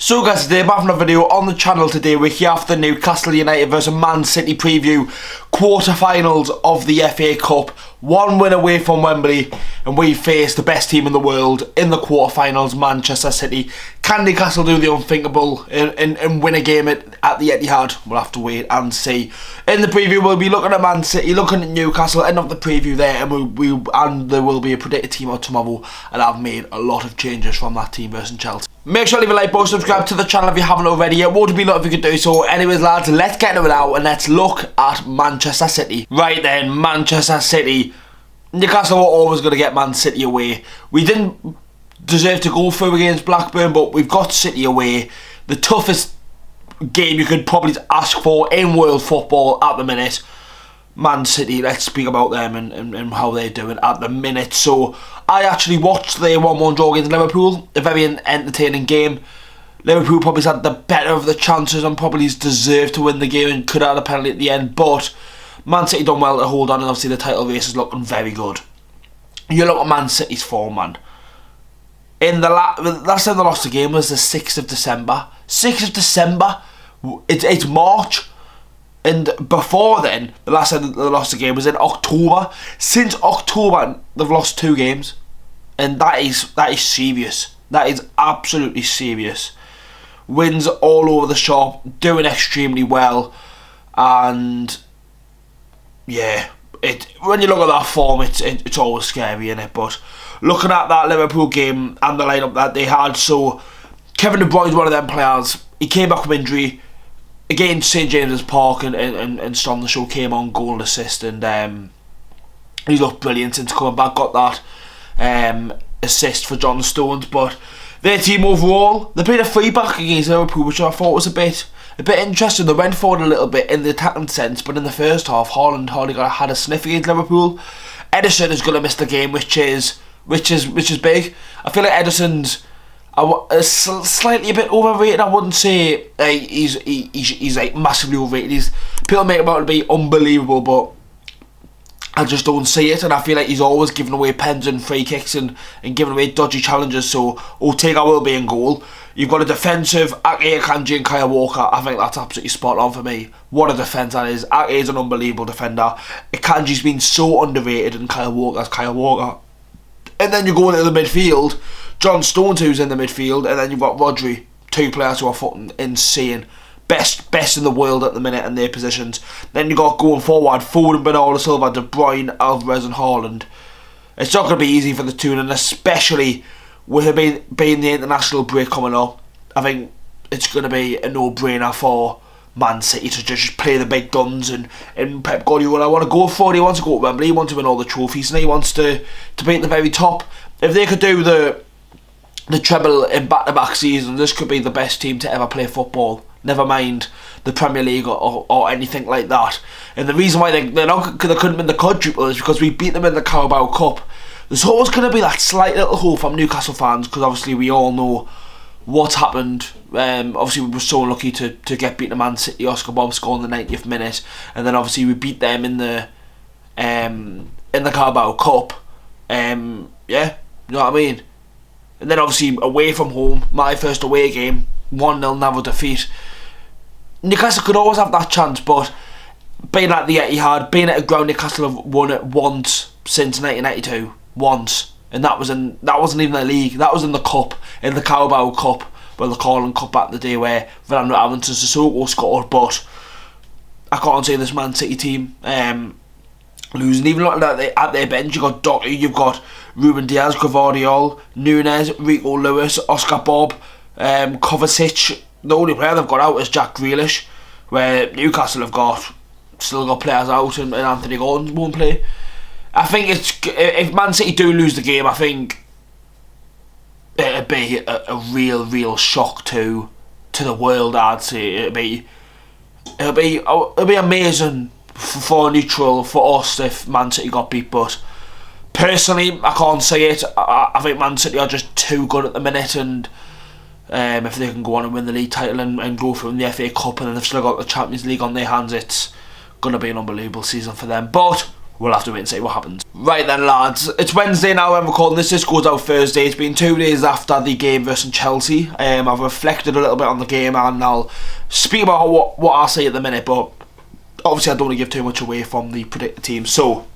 So guys, today I'm having a video on the channel today. We're here after the Newcastle United versus Man City preview quarter-finals of the FA Cup. One win away from Wembley and we face the best team in the world in the quarter-finals, Manchester City. Can Newcastle do the unthinkable and win a game at the Etihad? We'll have to wait and see. In the preview we'll be looking at Man City, looking at Newcastle, end of the preview there, and there will be a predicted team out tomorrow, and I've made a lot of changes from that team versus Chelsea. Make sure to leave a like, button, subscribe to the channel if you haven't already. It would be a lot if you could do so. Anyways lads, let's get into it now and let's look at Manchester City. Right then, Manchester City. Newcastle were always going to get Man City away. We didn't deserve to go through against Blackburn, but we've got City away. The toughest game you could probably ask for in world football at the minute. Man City, let's speak about them and how they're doing at the minute. So, I actually watched the 1-1 draw against Liverpool, a very entertaining game. Liverpool probably had the better of the chances and probably deserved to win the game and could have had a penalty at the end, but Man City done well to hold on, and obviously the title race is looking very good. You look at Man City's form, man. In the last time they lost the game was the 6th of December. 6th of December? It's March. And before then, the last time they lost the game was in October. Since October, they've lost 2 games. And that is serious. That is absolutely serious. Wins all over the shop, doing extremely well. And yeah, when you look at that form, it's always scary, isn't it? But looking at that Liverpool game and the lineup that they had, so Kevin De Bruyne's one of them players. He came back from injury against St James's Park and stormed the show, came on, goal and assist, and he looked brilliant since coming back. Got that assist for John Stones. But their team overall, they played a free back against Liverpool, which I thought was a bit interesting. They went forward a little bit in the attacking sense, but in the first half, Haaland hardly had a sniff against Liverpool. Ederson is going to miss the game, which is big. I feel like Ederson's slightly a bit overrated. I wouldn't say he's like massively overrated. People make him out to be unbelievable, but I just don't see it, and I feel like he's always giving away pens and free kicks and giving away dodgy challenges. So Ortega will be in goal. You've got a defensive Ake, Akanji and Kyle Walker. I think that's absolutely spot on for me. What a defence that is. Ake is an unbelievable defender. Akanji's been so underrated, and Kyle Walker's Kyle Walker. And then you go into the midfield, John Stones, who's in the midfield, and then you've got Rodri, 2 players who are fucking insane. Best in the world at the minute in their positions. Then you got going forward, Foden, Bernardo Silva, De Bruyne, Alvarez and Haaland. It's not going to be easy for the two, and especially with it being the international break coming up, I think it's going to be a no-brainer for Man City to just play the big guns, and Pep Guardiola want to go for it. He wants to go to Wembley, he wants to win all the trophies, and he wants to be at the very top. If they could do the treble in back-to-back seasons, this could be the best team to ever play football. Never mind the Premier League or anything like that. And the reason why they couldn't win the quadruple is because we beat them in the Carabao Cup. There's always going to be that slight little hope from Newcastle fans, because obviously we all know what's happened. Obviously we were so lucky to get beaten to Man City. Oscar Bob scored in the 90th minute, and then obviously we beat them in the Carabao Cup. Yeah, you know what I mean. And then obviously away from home, my first away game, 1-0 never defeat. Newcastle could always have that chance, but being at the Etihad, being at a ground Newcastle have won it once since 1992, once, and that wasn't even the league. That was in the cup, in the Carabao Cup, well, the Carling Cup back in the day, where Fernando Alonso Sissoko scored. But I can't see this Man City team losing. Even looking at their bench, you've got Doherty, you've got Ruben Diaz, Gvardiol, Nunes, Rico Lewis, Oscar Bob, Kovacic. The only player they've got out is Jack Grealish, where Newcastle have still got players out, and Anthony Gordon won't play. I think if Man City do lose the game, I think it'd be a real shock to the world. I'd say it'd be amazing for a neutral, for us, if Man City got beat. But personally, I can't say it. I think Man City are just too good at the minute, and if they can go on and win the league title and go through in the FA Cup, and then they've still got the Champions League on their hands, it's going to be an unbelievable season for them. But we'll have to wait and see what happens. Right then, lads, it's Wednesday now. I'm recording this. This goes out Thursday. It's been 2 days after the game versus Chelsea. I've reflected a little bit on the game, and I'll speak about what I'll say at the minute. But obviously, I don't want to give too much away from the predicted team. So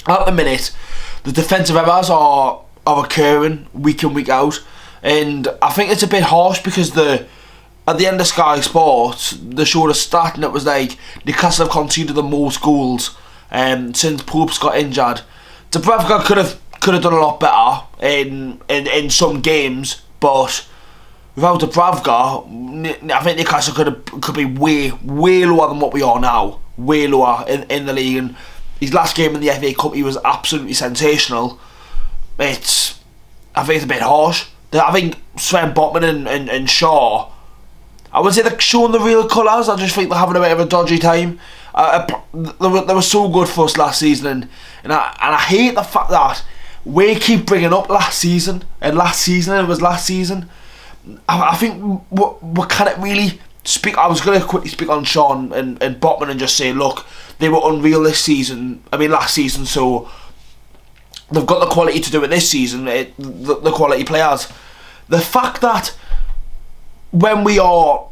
at the minute, the defensive errors are occurring week in, week out, and I think it's a bit harsh because at the end of Sky Sports, they showed a stat, and it was like Newcastle have conceded the most goals since Pope's got injured. Dubravka could have done a lot better in some games, but without Dubravka, I think Newcastle could be way lower than what we are now, way lower in the league. And his last game in the FA Cup, he was absolutely sensational. I think it's a bit harsh. I think Sven Botman and Shaw, I wouldn't say they're showing the real colours. I just think they're having a bit of a dodgy time. They were so good for us last season, and I hate the fact that we keep bringing up last season, and it was last season. I think we can't really speak. I was going to quickly speak on Sean and Botman and just say, look, they were unreal last season, so they've got the quality to do it this season, the quality players. The fact that when we are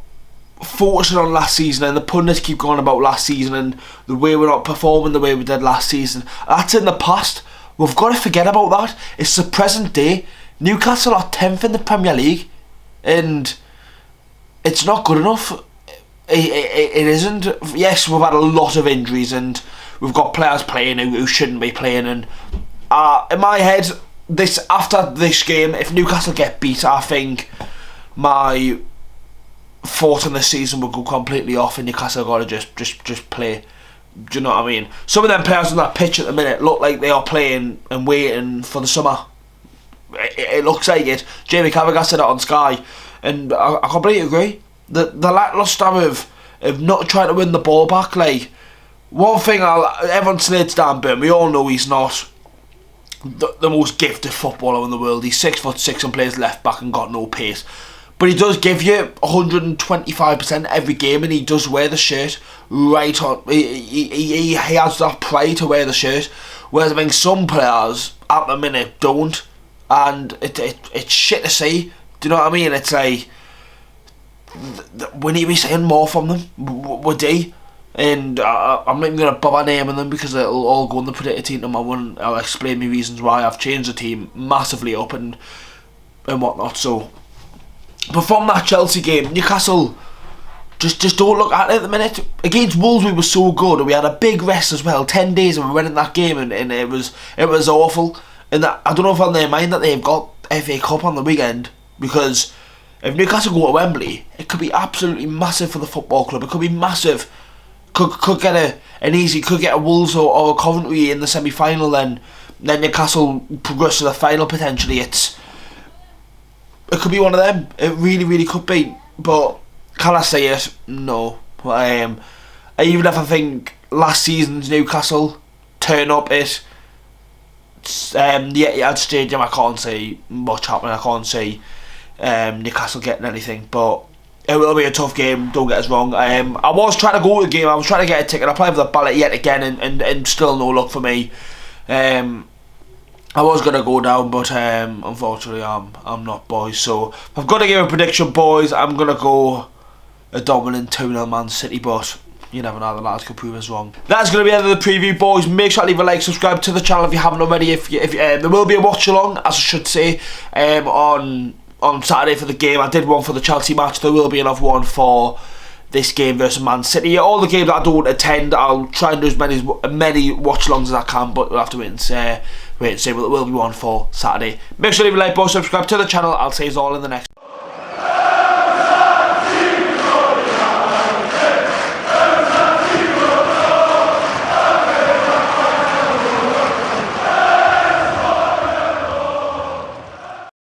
focusing on last season and the pundits keep going about last season and the way we're not performing the way we did last season, that's in the past. We've got to forget about that. It's the present day. Newcastle are 10th in the Premier League, and it's not good enough. It isn't. Yes, we've had a lot of injuries and we've got players playing who shouldn't be playing, and in my head, after this game, if Newcastle get beat, I think my thought on this season will go completely off, and Newcastle got to just play. Do you know what I mean? Some of them players on that pitch at the minute look like they are playing and waiting for the summer. It looks like it. Jamie Carragher said it on Sky, and I completely agree. The lacklustre of not trying to win the ball back. Like, one thing everyone slates Dan Burn. We all know he's not the most gifted footballer in the world. He's 6'6" and plays left back and got no pace. But he does give you 125% every game, and he does wear the shirt right on. He has that pride to wear the shirt, whereas I think some players at the minute don't, and it's shit to see. Do you know what I mean? It's like we need to be seeing more from them. We do, and I'm not even going to bother naming them because it'll all go in the predicted team tomorrow, and I'll explain my reasons why I've changed the team massively up and whatnot. So. But from that Chelsea game, Newcastle just don't look at it at the minute. Against Wolves we were so good, and we had a big rest as well, 10 days, and we went in that game, and it was awful. And that, I don't know if on their mind that they've got FA Cup on the weekend, because if Newcastle go to Wembley, it could be absolutely massive for the football club. It could be massive. Could get a Wolves or a Coventry in the semi-final, then Newcastle progress to the final potentially. It could be one of them. It really could be. But can I say it? No. Even if I think last season's Newcastle turn up at the Etihad Stadium, I can't see much happening. I can't see Newcastle getting anything. But it will be a tough game, don't get us wrong. I was trying to go to the game. I was trying to get a ticket. I applied for the ballot yet again, and still no luck for me. I was going to go down, but unfortunately I'm not, boys. So I've got to give a prediction, boys. I'm going to go a dominant 2-0 Man City, but you never know, the lads could prove us wrong. That's going to be the end of the preview, boys. Make sure to leave a like, subscribe to the channel if you haven't already. If there will be a watch along, as I should say, on Saturday for the game. I did one for the Chelsea match. There will be another one for this game versus Man City. All the games that I don't attend, I'll try and do as many watch-alongs as I can, but we'll have to wait and see. Well, there will be one for Saturday. Make sure to leave a like, boys, subscribe to the channel. I'll see you all in the next.